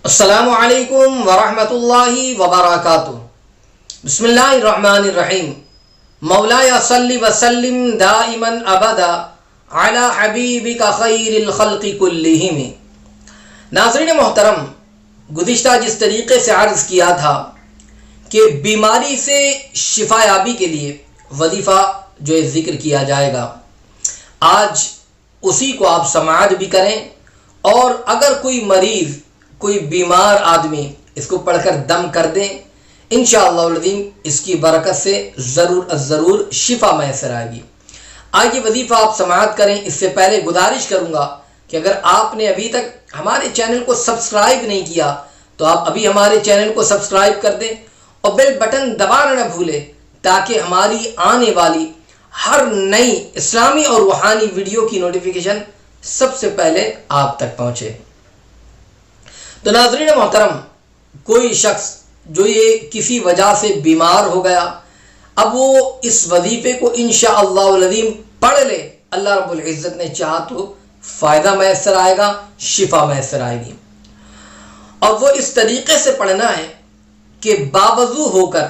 السلام علیکم ورحمۃ اللہ وبرکاتہ۔ بسم اللہ الرحمن الرحیم۔ مولاي صل وسلم دائما ابدا علی حبیبک خیر الخلق کلہم۔ ناظرین محترم، گزشتہ جس طریقے سے عرض کیا تھا کہ بیماری سے شفا یابی کے لیے وظیفہ جو ذکر کیا جائے گا، آج اسی کو آپ سماعت بھی کریں، اور اگر کوئی مریض، کوئی بیمار آدمی اس کو پڑھ کر دم کر دیں، انشاءاللہ العظیم اس کی برکت سے ضرور شفا میسر آئے گی۔ آج یہ وظیفہ آپ سماعت کریں۔ اس سے پہلے گزارش کروں گا کہ اگر آپ نے ابھی تک ہمارے چینل کو سبسکرائب نہیں کیا تو آپ ابھی ہمارے چینل کو سبسکرائب کر دیں اور بیل بٹن دبانا نہ بھولیں، تاکہ ہماری آنے والی ہر نئی اسلامی اور روحانی ویڈیو کی نوٹیفیکیشن سب سے پہلے آپ تک پہنچے۔ تو ناظرین محترم، کوئی شخص جو یہ کسی وجہ سے بیمار ہو گیا، اب وہ اس وظیفے کو انشاءاللہ العظیم پڑھ لے، اللہ رب العزت نے چاہا تو فائدہ میسر آئے گا، شفا میسر آئے گی۔ اور وہ اس طریقے سے پڑھنا ہے کہ باوضو ہو کر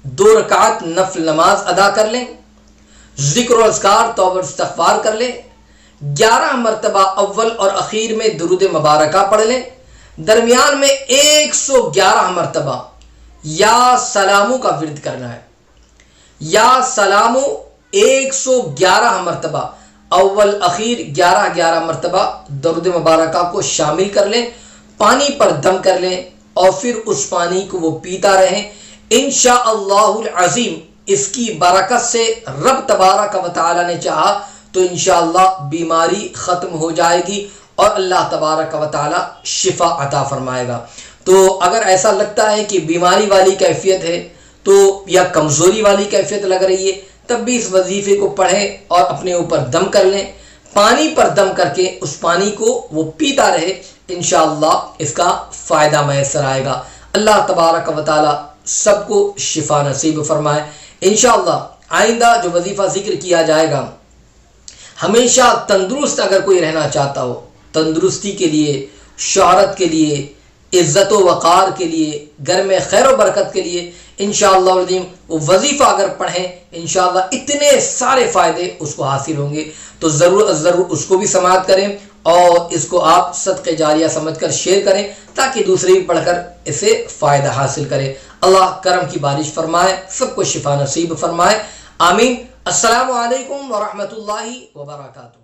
2 رکعت نفل نماز ادا کر لیں، ذکر و اذکار توبہ و استغفار کر لیں، 11 مرتبہ اول اور اخیر میں درود مبارکہ پڑھ لیں، درمیان میں 111 مرتبہ یا سلامو کا ورد کرنا ہے۔ یا سلامو 111 مرتبہ، اول اخیر 11 مرتبہ درود مبارکہ کو شامل کر لیں، پانی پر دم کر لیں اور پھر اس پانی کو وہ پیتا رہیں۔ انشاءاللہ العظیم اس کی برکت سے رب تبارک و تعالی نے چاہا تو انشاءاللہ بیماری ختم ہو جائے گی اور اللہ تبارک و تعالی شفا عطا فرمائے گا۔ تو اگر ایسا لگتا ہے کہ بیماری والی کیفیت ہے تو یا کمزوری والی کیفیت لگ رہی ہے، تب بھی اس وظیفے کو پڑھیں اور اپنے اوپر دم کر لیں، پانی پر دم کر کے اس پانی کو وہ پیتا رہے، انشاءاللہ اس کا فائدہ میسر آئے گا۔ اللہ تبارک و تعالی سب کو شفا نصیب فرمائے۔ انشاءاللہ آئندہ جو وظیفہ ذکر کیا جائے گا، ہمیشہ تندرست اگر کوئی رہنا چاہتا ہو، تندرستی کے لیے، شہرت کے لیے، عزت و وقار کے لیے، گھر میں خیر و برکت کے لیے، انشاءاللہ العظیم وہ وظیفہ اگر پڑھیں، انشاءاللہ اتنے سارے فائدے اس کو حاصل ہوں گے۔ تو ضرور اس کو بھی سماعت کریں اور اس کو آپ صدقہ جاریہ سمجھ کر شیئر کریں، تاکہ دوسرے بھی پڑھ کر اسے فائدہ حاصل کریں۔ اللہ کرم کی بارش فرمائے، سب کو شفا نصیب فرمائے، آمین۔ السلام علیکم ورحمۃ اللہ وبرکاتہ۔